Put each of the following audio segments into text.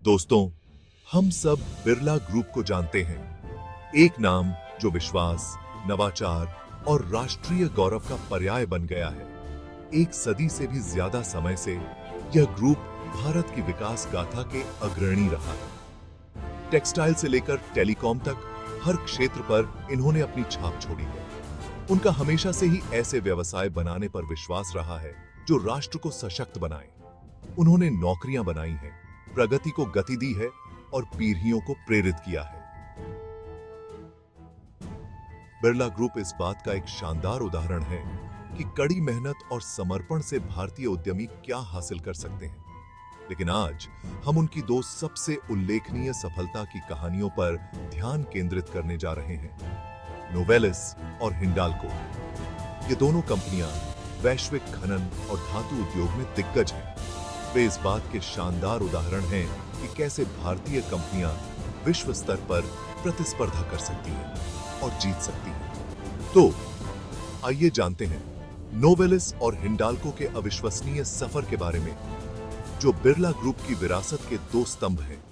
दोस्तों, हम सब बिरला ग्रुप को जानते हैं। एक नाम जो विश्वास, नवाचार और राष्ट्रीय गौरव का पर्याय बन गया है। एक सदी से भी ज्यादा समय से यह ग्रुप भारत की विकास गाथा के अग्रणी रहा है। टेक्सटाइल से लेकर टेलीकॉम तक हर क्षेत्र पर इन्होंने अपनी छाप छोड़ी है। उनका हमेशा से ही ऐसे व्यवसाय बनाने पर विश्वास रहा है जो राष्ट्र को सशक्त बनाए। उन्होंने नौकरियां बनाई हैं, प्रगति को गति दी है और पीढ़ियों को प्रेरित किया है। बिरला ग्रुप इस बात का एक शानदार उदाहरण है कि कड़ी मेहनत और समर्पण से भारतीय उद्यमी क्या हासिल कर सकते हैं। लेकिन आज हम उनकी दो सबसे उल्लेखनीय सफलता की कहानियों पर ध्यान केंद्रित करने जा रहे हैं, नोवेलिस और हिंडाल्को। ये दोनों कंपनियां वैश्विक खनन और धातु उद्योग में दिग्गज हैं। वे इस बात के शानदार उदाहरण हैं कि कैसे भारतीय कंपनियां विश्व स्तर पर प्रतिस्पर्धा कर सकती हैं और जीत सकती हैं। तो आइए जानते हैं नोवेलिस और हिंडाल्को के अविश्वसनीय सफर के बारे में, जो बिरला ग्रुप की विरासत के दो स्तंभ हैं।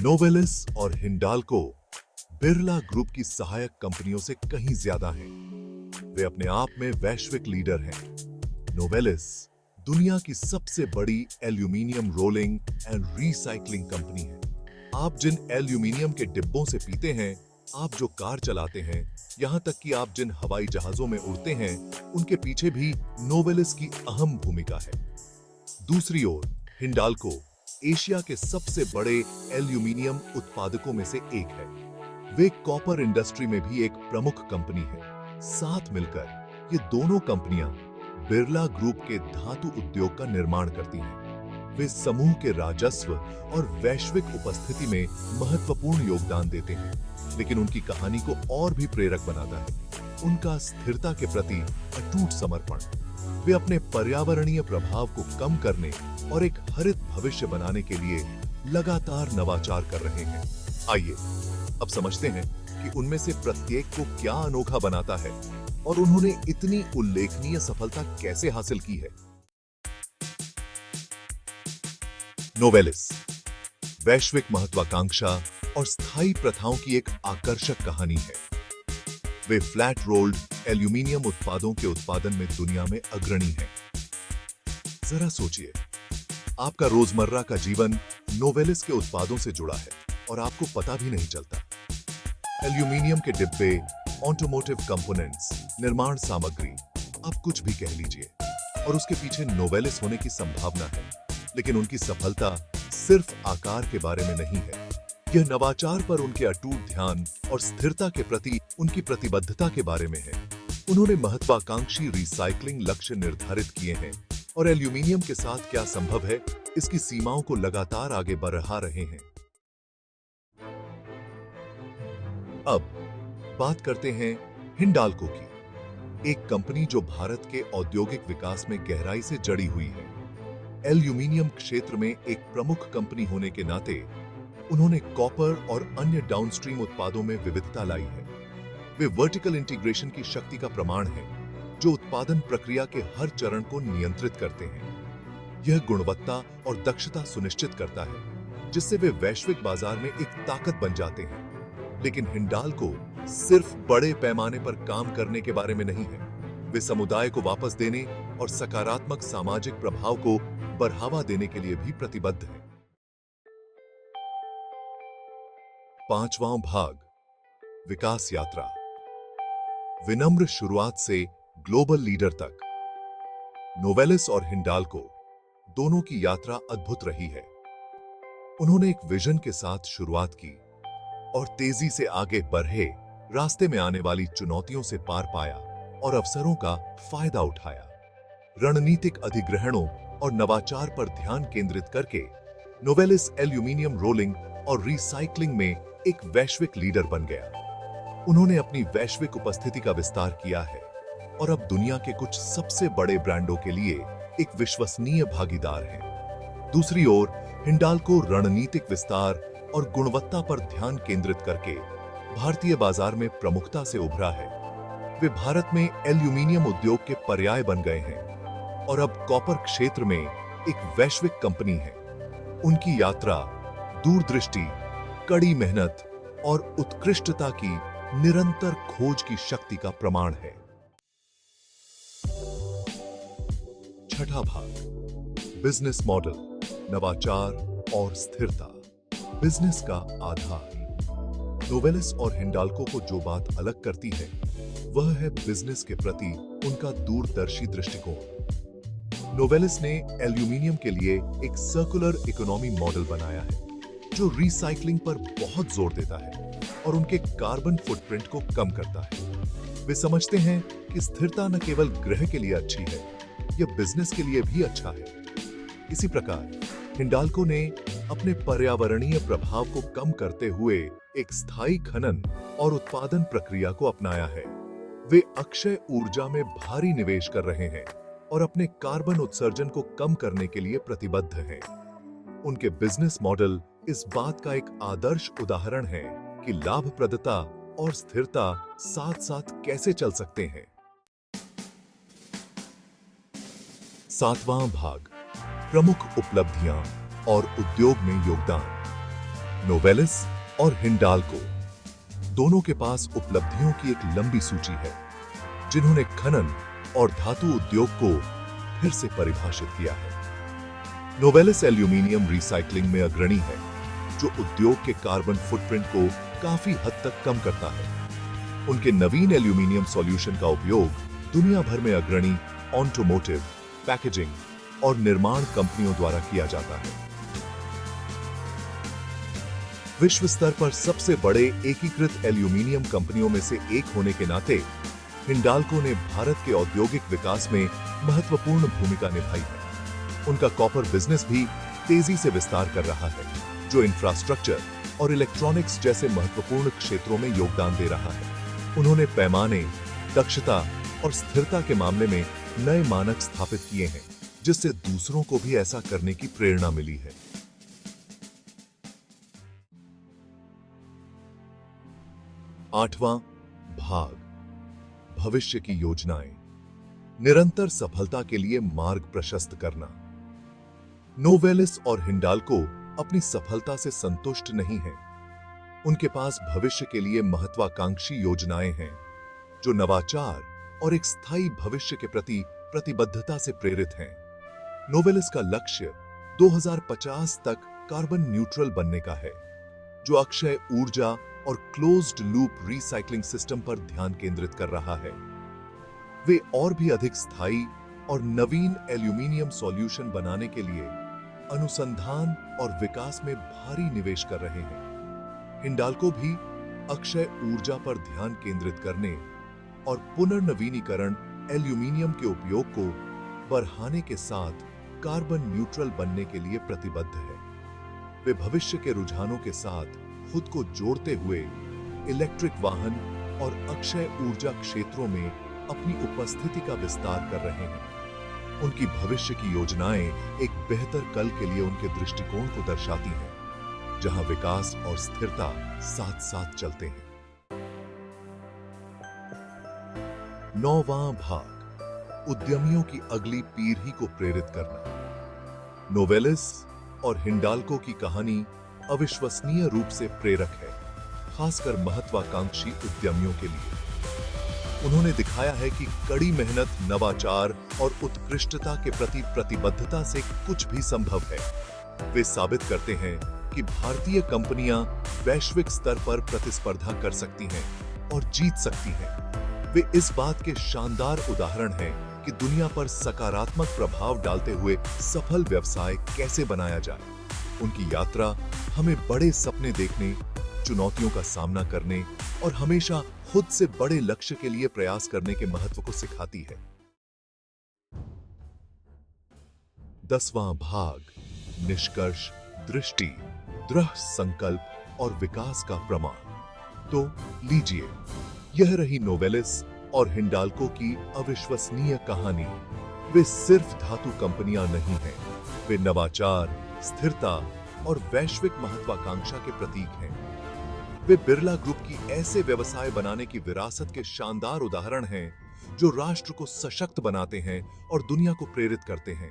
नोवेलिस और हिंडाल्को बिरला ग्रुप की सहायक कंपनियों से कहीं ज्यादा हैं। वे अपने आप में वैश्विक लीडर हैं। नोवेलिस दुनिया की सबसे बड़ी aluminium rolling and recycling company है। आप जिन एल्यूमीनियम के डिब्बों से पीते हैं, आप जो कार चलाते हैं, यहां तक कि आप जिन हवाई जहाजों में उड़ते हैं, उनके पीछे भी नोवेलिस की अहम भूमिका है। दूसरी ओर हिंडाल्को एशिया के सबसे बड़े एल्यूमीनियम उत्पादकों में से एक है। वे कॉपर इंडस्ट्री में भी एक प्रमुख कंपनी है। साथ मिलकर ये दोनों कंपनियां बिरला ग्रुप के धातु उद्योग का निर्माण करती हैं। वे समूह के राजस्व और वैश्विक उपस्थिति में महत्वपूर्ण योगदान देते हैं, लेकिन उनकी कहानी को और भी प्रेरक बनाता है उनका स्थिरता के प्रति अटूट समर्पण। वे अपने पर्यावरणीय प्रभाव को कम करने और एक हरित भविष्य बनाने के लिए लगातार नवाचार कर रहे हैं। आइए अब समझते हैं कि उनमें से प्रत्येक को क्या अनोखा बनाता है और उन्होंने इतनी उल्लेखनीय सफलता कैसे हासिल की है। नोवेलिस वैश्विक महत्वाकांक्षा और स्थायी प्रथाओं की एक आकर्षक कहानी है। वे फ्लैट रोल्ड एल्यूमीनियम उत्पादों के उत्पादन में दुनिया में अग्रणी हैं। जरा सोचिए, आपका रोजमर्रा का जीवन नोवेलिस के उत्पादों से जुड़ा है और आपको पता भी नहीं चलता। एल्यूमीनियम के डिब्बे, ऑटोमोटिव कंपोनेंट्स, निर्माण सामग्री, आप कुछ भी कह लीजिए, और उसके पीछे नोवेलिस होने की संभावना है। लेकिन उनकी सफलता सिर्फ आकार के बारे में नहीं है। यह नवाचार पर उनके अटूट ध्यान और स्थिरता के प्रति उनकी प्रतिबद्धता के बारे में है। उन्होंने महत्वाकांक्षी रिसाइकलिंग लक्ष्य निर्धारित किए हैं और एल्यूमीनियम के साथ क्या संभव है, इसकी सीमाओं को लगातार आगे बढ़ा रहे हैं। अब बात करते हैं हिंडाल्को की, एक कंपनी जो भारत के औद्योगिक विकास में गहराई से जड़ी हुई है। एल्यूमीनियम क्षेत्र में एक प्रमुख कंपनी होने के नाते उन्होंने कॉपर और अन्य डाउनस्ट्रीम उत्पादों में विविधता लाई है। वे वर्टिकल इंटीग्रेशन की शक्ति का प्रमाण है, जो उत्पादन प्रक्रिया के हर चरण को नियंत्रित करते हैं। यह गुणवत्ता और दक्षता सुनिश्चित करता है, जिससे वे वैश्विक बाजार में एक ताकत बन जाते हैं। लेकिन हिंडाल्को सिर्फ बड़े पैमाने पर काम करने के बारे में नहीं है। वे समुदाय को वापस देने और सकारात्मक सामाजिक प्रभाव को बढ़ावा देने के लिए भी प्रतिबद्ध है। पांचवां भाग, विकास यात्रा। विनम्र शुरुआत से ग्लोबल लीडर तक। नोवेलिस और हिंडाल्को दोनों की यात्रा अद्भुत रही है। उन्होंने एक विजन के साथ शुरुआत की और तेजी से आगे बढ़े, रास्ते में आने वाली चुनौतियों से पार पाया और अवसरों का फायदा उठाया। रणनीतिक अधिग्रहणों और नवाचार पर ध्यान केंद्रित करके नोवेलिस एल्यूमीनियम रोलिंग और रिसाइकलिंग में एक वैश्विक लीडर बन गया। उन्होंने अपनी वैश्विक उपस्थिति का विस्तार किया है और अब दुनिया के कुछ सबसे बड़े ब्रांडों के लिए एक विश्वसनीय भागीदार हैं। दूसरी ओर हिंडाल्को रणनीतिक विस्तार और गुणवत्ता पर ध्यान केंद्रित करके भारतीय बाजार में प्रमुखता से उभरा है। वे भारत में एल्यूमीनियम उद्योग के पर्याय बन गए हैं और अब कॉपर क्षेत्र में एक वैश्विक कंपनी है। उनकी यात्रा दूरदृष्टि, कड़ी मेहनत और उत्कृष्टता की निरंतर खोज की शक्ति का प्रमाण है। छठा भाग, बिजनेस मॉडल, नवाचार और स्थिरता। बिजनेस का आधार। नोवेलिस और हिंडाल्को को जो बात अलग करती है वह है बिजनेस के प्रति उनका दूरदर्शी दृष्टिकोण। नोवेलिस ने एल्यूमिनियम के लिए एक सर्कुलर इकोनॉमी मॉडल बनाया है जो रिसाइकलिंग पर बहुत जोर देता है और उनके कार्बन फुटप्रिंट को कम करता है। वे समझते हैं कि स्थिरता न केवल ग्रह के लिए अच्छी है, यह बिजनेस के लिए भी अच्छा है। इसी प्रकार हिंडाल्को ने अपने पर्यावरणीय प्रभाव को कम करते हुए एक स्थायी खनन और उत्पादन प्रक्रिया को अपनाया है। वे अक्षय ऊर्जा में भारी निवेश कर रहे हैं और अपने कार्बन उत्सर्जन को कम करने के लिए प्रतिबद्ध हैं। उनके बिजनेस मॉडल इस बात का एक आदर्श उदाहरण है कि लाभप्रदता और स्थिरता साथ साथ कैसे चल सकते हैं। सातवां भाग, प्रमुख उपलब्धियां और उद्योग में योगदान। नोवेलिस और हिंडाल्को दोनों के पास उपलब्धियों की एक लंबी सूची है, जिन्होंने खनन और धातु उद्योग को फिर से परिभाषित किया है। नोवेलिस एल्यूमिनियम रिसाइकलिंग में अग्रणी है, जो उद्योग के कार्बन फुटप्रिंट को काफी हद तक कम करता है। उनके नवीन एल्यूमिनियम सॉल्यूशन का उपयोग दुनिया भर में अग्रणी ऑटोमोटिव, पैकेजिंग और निर्माण कंपनियों द्वारा किया जाता है। विश्व स्तर पर सबसे बड़े एकीकृत एल्यूमिनियम कंपनियों में से एक होने के नाते हिंडाल्को ने भारत के औद्योगिक विकास में महत्वपूर्ण भूमिका निभाई है। उनका कॉपर बिजनेस भी तेजी से विस्तार कर रहा है, जो इंफ्रास्ट्रक्चर और इलेक्ट्रॉनिक्स जैसे महत्वपूर्ण क्षेत्रों में योगदान दे रहा है। उन्होंने पैमाने, दक्षता और स्थिरता के मामले में नए मानक स्थापित किए हैं, जिससे दूसरों को भी ऐसा करने की प्रेरणा मिली है। आठवां भाग, भविष्य की योजनाएं, निरंतर सफलता के लिए मार्ग प्रशस्त करना। नोवेलिस और हिंडाल्को अपनी सफलता से संतुष्ट नहीं हैं। उनके पास भविष्य के लिए महत्वाकांक्षी योजनाएं हैं, जो नवाचार और एक स्थायी भविष्य के प्रति प्रतिबद्धता से प्रेरित हैं। नोवेलिस का लक्ष्य 2050 तक कार्बन न्यूट्रल बनने का है, जो अक्षय ऊर्जा और क्लोज्ड लूप रिसाइकलिंग सिस्टम पर ध्यान केंद्रित कर रहा है। वे और भी अधिक स्थायी और नवीन एल्यूमिनियम सॉल्यूशन बनाने के लिए अनुसंधान और विकास में भारी निवेश कर रहे हैं। हिंडाल्को भी अक्षय ऊर्जा पर ध्यान केंद्रित करने और पुनर्नवीनीकरण एल्यूमिनियम के उपयोग को बढ़ाने के साथ कार्बन न्यूट्रल बनने के लिए प्रतिबद्ध है। वे भविष्य के रुझानों के साथ खुद को जोड़ते हुए इलेक्ट्रिक वाहन और अक्षय ऊर्जा क्षेत्रों में अपनी उपस्थिति का विस्तार कर रहे हैं। उनकी भविष्य की योजनाएं एक बेहतर कल के लिए उनके दृष्टिकोण को दर्शाती हैं, जहां विकास और स्थिरता साथ साथ चलते हैं। नौवां भाग, उद्यमियों की अगली पीढ़ी को प्रेरित करना। नोवेलिस और हिंडाल्को की कहानी अविश्वसनीय रूप से प्रेरक है, खासकर महत्वाकांक्षी उद्यमियों के लिए। उन्होंने दिखाया है कि कड़ी मेहनत, नवाचार और उत्कृष्टता के प्रति प्रतिबद्धता से कुछ भी संभव है। वे साबित करते हैं कि भारतीय कंपनियां वैश्विक स्तर पर प्रतिस्पर्धा कर सकती हैं और जीत सकती हैं। वे इस बात के शानदार उदाहरण हैं कि दुनिया पर सकारात्मक प्रभाव डालते हुए सफल व्यवसाय कैसे बनाया जाए। उनकी यात्रा हमें बड़े सपने देखने, चुनौतियों का सामना करने और हमेशा खुद से बड़े लक्ष्य के लिए प्रयास करने के महत्व को सिखाती है। 10वां भाग, निष्कर्ष, दृष्टि, दृढ़ संकल्प और विकास का प्रमाण। तो लीजिए, यह रही नोवेलिस और हिंडाल्को की अविश्वसनीय कहानी। वे सिर्फ धातु कंपनियां नहीं हैं, वे नवाचार, स्थिरता और वैश्विक महत्वाकांक्षा के प्रतीक हैं। वे बिरला ग्रुप की ऐसे व्यवसाय बनाने की विरासत के शानदार उदाहरण हैं, जो राष्ट्र को सशक्त बनाते हैं और दुनिया को प्रेरित करते हैं।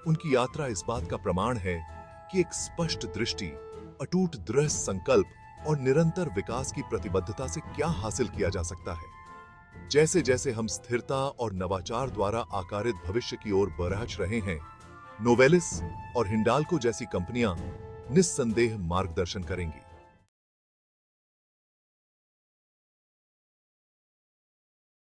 उनकी यात्रा इस बात का प्रमाण है कि एक स्पष्ट दृष्टि, अटूट दृढ़ संकल्प और निरंतर विकास की प्रतिबद्धता से क्या हासिल किया जा सकता है। जैसे जैसे हम स्थिरता और नवाचार द्वारा आकारित भविष्य की ओर बढ़ रहे हैं, नोवेलिस और हिंडाल्को जैसी कंपनियां निस्संदेह मार्गदर्शन करेंगी।